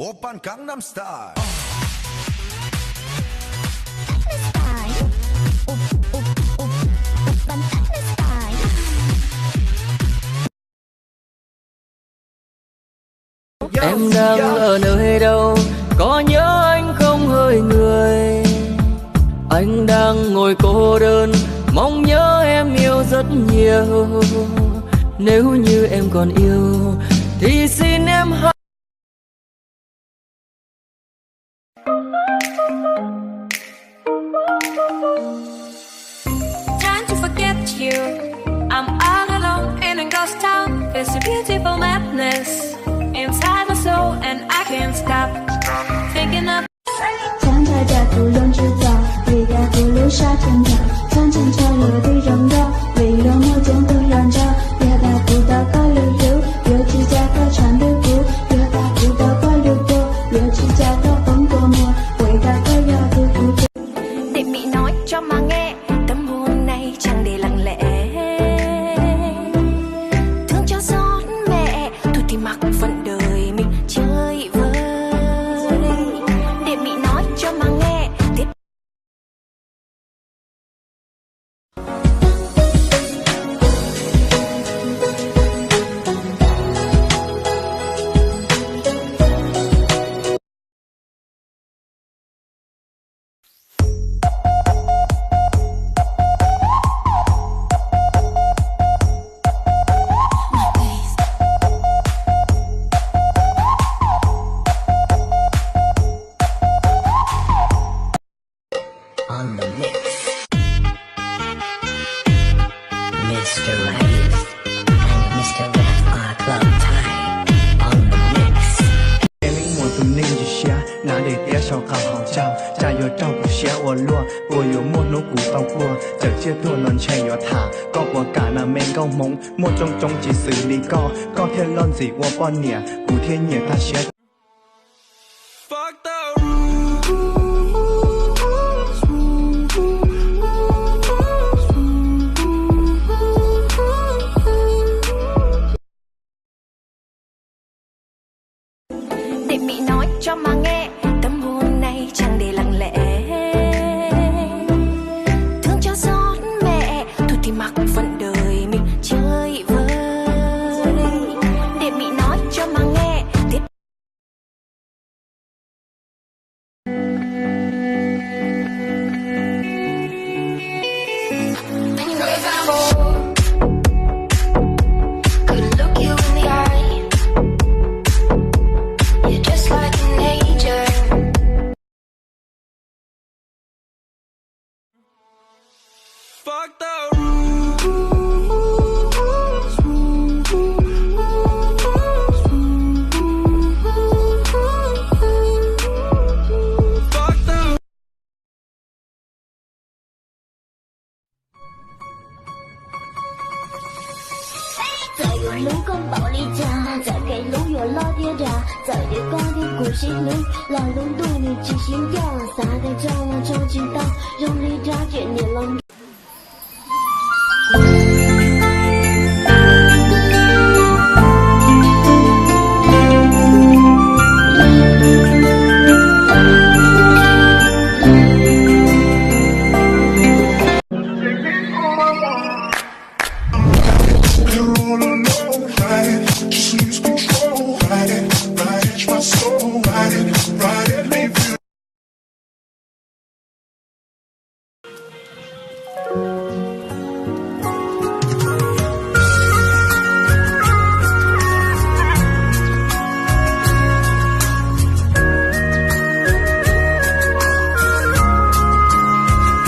오빤 강남스타일. Em đang ở nơi đâu, có nhớ anh không hỡi người. Anh đang ngồi cô đơn, mong nhớ em yêu rất nhiều. Nếu như em còn yêu thì xin em hãy. Trying to forget you, I'm all alone in a ghost town. It's a beautiful madness inside my soul, and I can't stop thinking of. 将它加速用制造，为大不留下成长，常常潮流的荣耀，为了某种的燃烧，表达不到保留有，尤其加到传流不，表达不到保留多，尤其加到风过沫，回答都要的不多。 Để Mỹ nói cho mà nghe, tâm hồn này chẳng để lặng lẽ. Thương cho xót mẹ, thôi thì mặc phận đời mình chơi vơi. Để Mỹ nói cho mà nghe. On the mix, Mr. Rice and Mr. Rap are Club Thai. On the mix. 我都宁一些，拿的点烧烤好照，加油照顾些我落，我有莫努古到过，这些多轮全有他，ก็ว่าการน่ะแม่งก็มงมัวจงจีสื่อลีก็เทลอนสิว่าป้อนเนี่ยกูเทียนเนี่ยตาเชีย Fuck the Để Mỹ nói cho mà nghe, tâm hồn này chẳng để lặng lẽ. Thương cho xót mẹ, thôi thì mặc phận đời mình chơi vơi. Để Mỹ nói cho mà nghe. Couldn't look you in the eye. You're just like an angel. Fuck the再有路跟暴力家，再给路越老爹家，再给高的故事里，来龙对你知心家，撒开张了超级大，用力扎紧你冷。